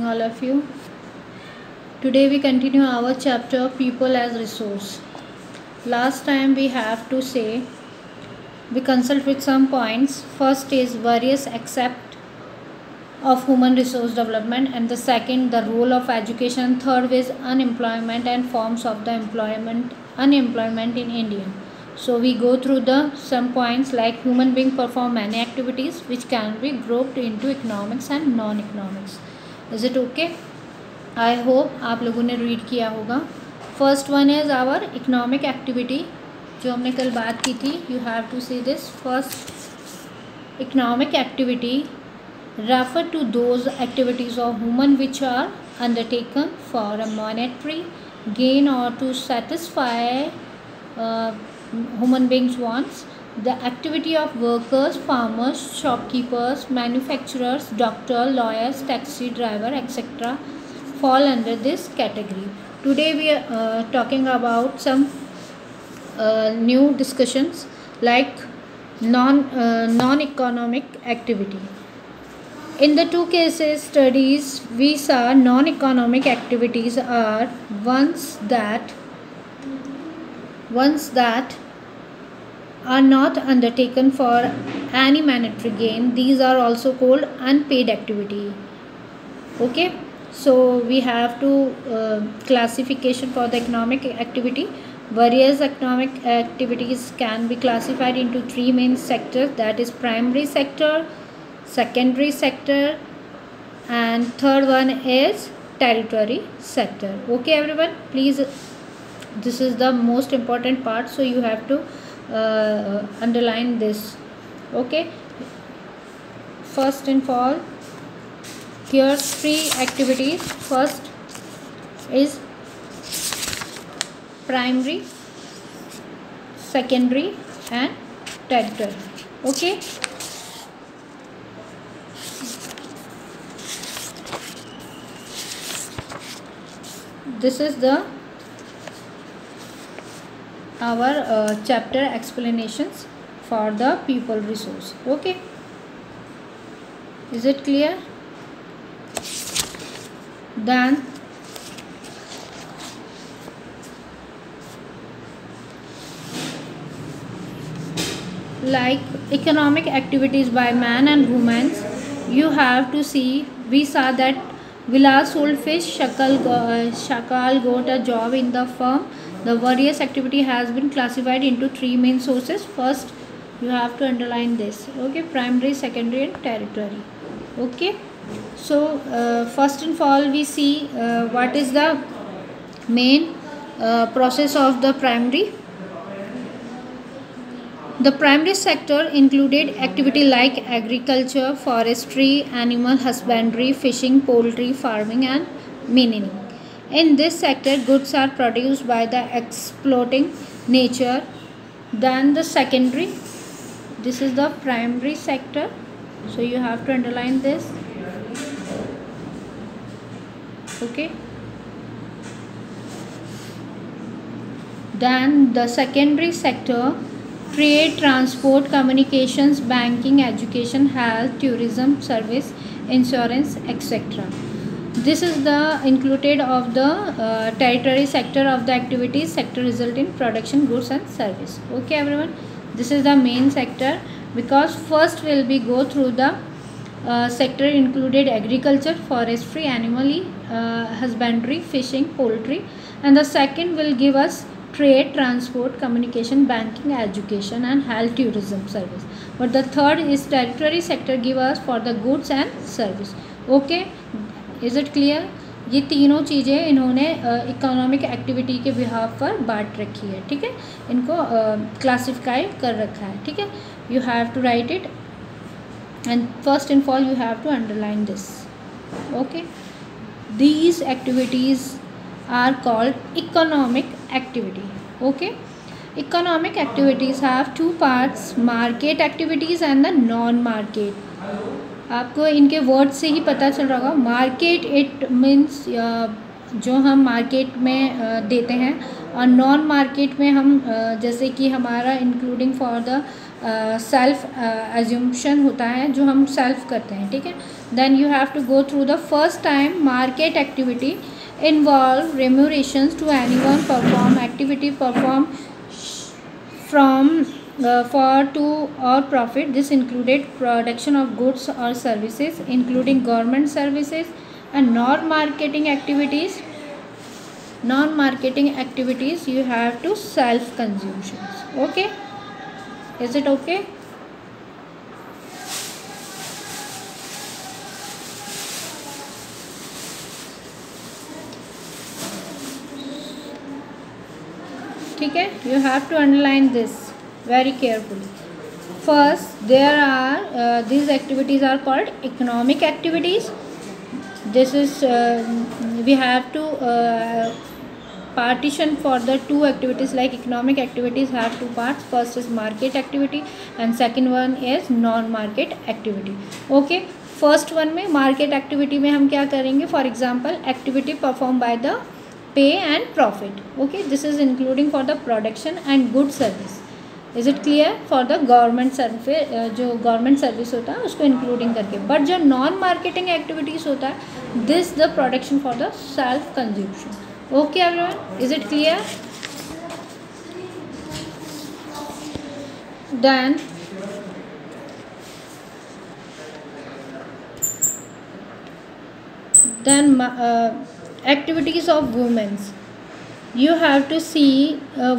all of you. Today we continue our chapter People as Resource. Last time we consult with some points. First is various aspects of human resource development, and the second the role of education. Third is unemployment and forms of the unemployment in India. So we go through some points like human being perform many activities which can be grouped into economics and non-economics. Is it okay? I hope आप लोगों ने read किया होगा. First one is our economic activity, जो हमने कल बात की थी. You have to see this. First, economic activity refer to those activities of human which are undertaken for a monetary gain or to satisfy human beings' wants. The activity of workers, farmers, shopkeepers, manufacturers, doctor, lawyers, taxi driver, etc. fall under this category. Today we are talking about some new discussions like non-economic activity. In the two cases studies, we saw non-economic activities are ones that are not undertaken for any monetary gain. These are also called unpaid activity. Okay, so we have to classification for the economic activity. Various economic activities can be classified into three main sectors, that is primary sector, secondary sector, and third one is tertiary sector. Okay everyone, please, this is the most important part, so you have to underline this. Okay, first of all, here three activities. First is primary, secondary and tertiary. Okay, this is our chapter explanations for the people resource. Okay, is it clear? Then like economic activities by man and women, you have to see. We saw that Vilas sold fish, Shakal got a job in the firm. The various activity has been classified into three main sources. First, you have to underline this. Okay, primary, secondary and tertiary. Okay, so first of all we see what is the main process of the primary. The primary sector included activity like agriculture, forestry, animal husbandry, fishing, poultry, farming and mining. In this sector, goods are produced by the exploiting nature. Then the secondary, this is the primary sector, so you have to underline this. Okay, then the secondary sector, trade, transport, communications, banking, education, health, tourism, service, insurance, etc. This is the included of the tertiary sector of the activities. Sector result in production, goods and service. Okay everyone, this is the main sector, because first will be go through the sector included agriculture, forestry, animal husbandry, fishing, poultry, and the second will give us trade, transport, communication, banking, education and health, tourism, service. But the third is tertiary sector, give us for the goods and service. Okay, is it clear? ये तीनों चीज़ें इन्होंने economic activity के behalf पर बांट रखी है. ठीक है, इनको क्लासिफाई कर रखा है. ठीक है, you have to write it, and first and all you have to underline this. Okay, these activities are called economic activity. Okay, economic activities have two parts, market activities and the non-market. आपको इनके word से ही पता चल रहा होगा. Market it means जो हम market में देते हैं, और नॉन मार्केट में हम जैसे कि हमारा including for the self assumption होता है, जो हम सेल्फ करते हैं. ठीक है, Then you have to go through the first time market activity involve remunerations to anyone perform activity perform from for to or profit. This included production of goods or services including government services and non-marketing activities. Non-marketing activities you have to self consumptions. Okay, is it okay? ठीक है, you have to underline this very carefully. First, there are these activities are called economic activities. This is we have to partition for the two activities. Like economic activities have two parts. First is market activity and second one is non-market activity. Okay, first one में market activity में हम क्या करेंगे, for example activity perform by the pay and profit. Okay, this is including for the production and good service. Is it clear? For the government service, जो government service होता है उसको including करके. But जो नॉन मार्केटिंग एक्टिविटीज़ होता है, this the production for the self consumption. Okay everyone, is it clear? Then activities of women's. You have to see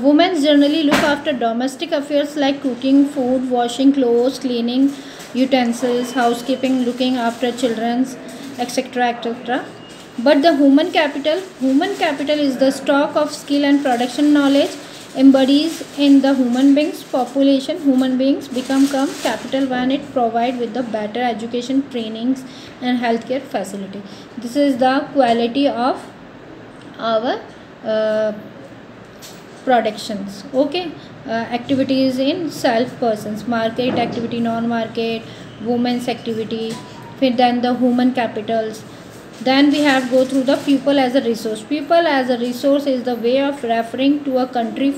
women generally look after domestic affairs like cooking food, washing clothes, cleaning utensils, housekeeping, looking after children's, etc., etc. But the human capital is the stock of skill and production knowledge embodies in the human beings population. Human beings become capital when it provide with the better education, trainings and healthcare facility. This is the quality of our productions. Okay, activities in self persons, market activity, non market, women's activity, then the human capitals. Then we have go through the people as a resource. People as a resource is the way of referring to a country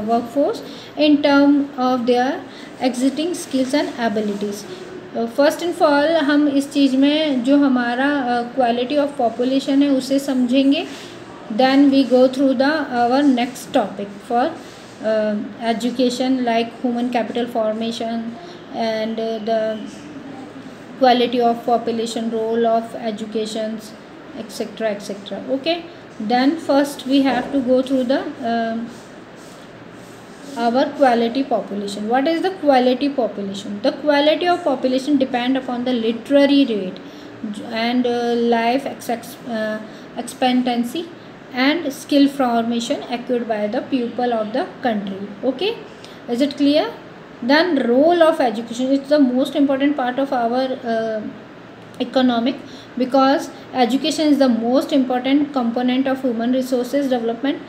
workforce in terms of their existing skills and abilities. First and all हम इस चीज़ में जो हमारा quality of population है उसे समझेंगे. Then we go through the our next topic for education like human capital formation and the quality of population, role of educations, etc., etc. Okay, then first we have to go through the our quality population. What is the quality population? The quality of population depend upon the literary rate and life expectancy and skill formation acquired by the people of the country. Okay, is it clear? Then role of education is the most important part of our economic, because education is the most important component of human resources development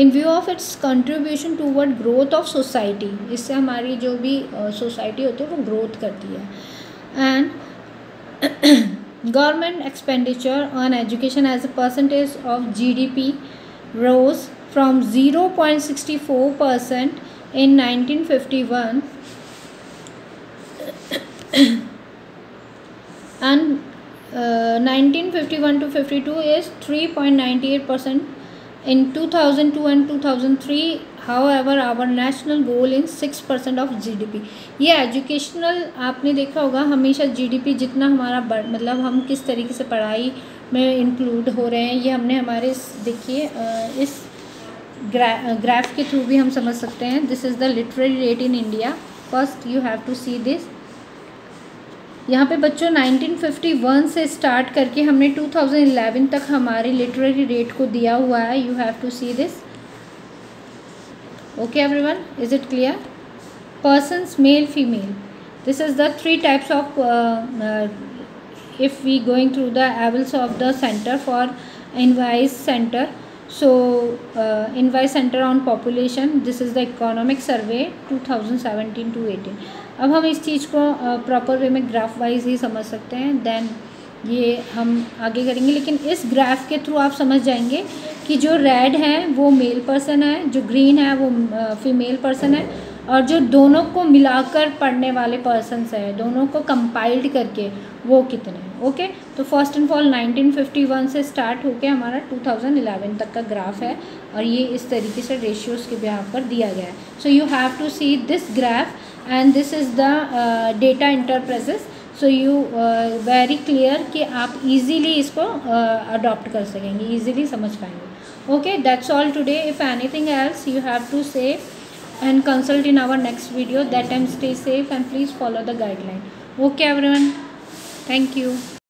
in view of its contribution toward growth of society. इससे हमारी जो भी society होती है वो growth करती है. And government expenditure on education as a percentage of GDP rose from 0.64% in 1951 and 1951 to 52 is 3.98% in 2002 and 2003. However, our national goal is 6% of GDP. ये एजुकेशनल आपने देखा होगा, हमेशा GDP जितना हमारा मतलब हम किस तरीके से पढ़ाई में इंक्लूड हो रहे हैं, ये हमने हमारे देखिए इस ग्राफ के थ्रू भी हम समझ सकते हैं. This is the literary rate in India. First you have to see this. यहाँ पे बच्चों 1951 से स्टार्ट करके हमने 2011 तक हमारे लिटरेरी रेट को दिया हुआ है. You have to see this. Okay everyone, is it clear? Persons male female, this is the three types of if we going through the avils of the center for Invice Center. So Invice Center on Population, this is the economic survey 2017 to 18. अब हम इस चीज़ को proper way में graph wise ही समझ सकते हैं. Then ये हम आगे करेंगे, लेकिन इस ग्राफ के थ्रू आप समझ जाएंगे कि जो रेड है वो मेल पर्सन है, जो ग्रीन है वो फीमेल पर्सन है, और जो दोनों को मिलाकर पढ़ने वाले पर्सनस है, दोनों को कंपाइल्ड करके वो कितने हैं। ओके, तो फर्स्ट एंड ऑल 1951 से स्टार्ट होके हमारा 2011 तक का ग्राफ है और ये इस तरीके से रेशियोज़ के बिहार पर दिया गया है। So you have to see this graph and this is the data interprets. So you very clear कि आप इजीली इसको अडॉप्ट कर सकेंगे, इजीली समझ पाएंगे। Okay, that's all today. If anything else you have to say and consult in our next video. That time stay safe and please follow the guideline. Okay everyone, thank you.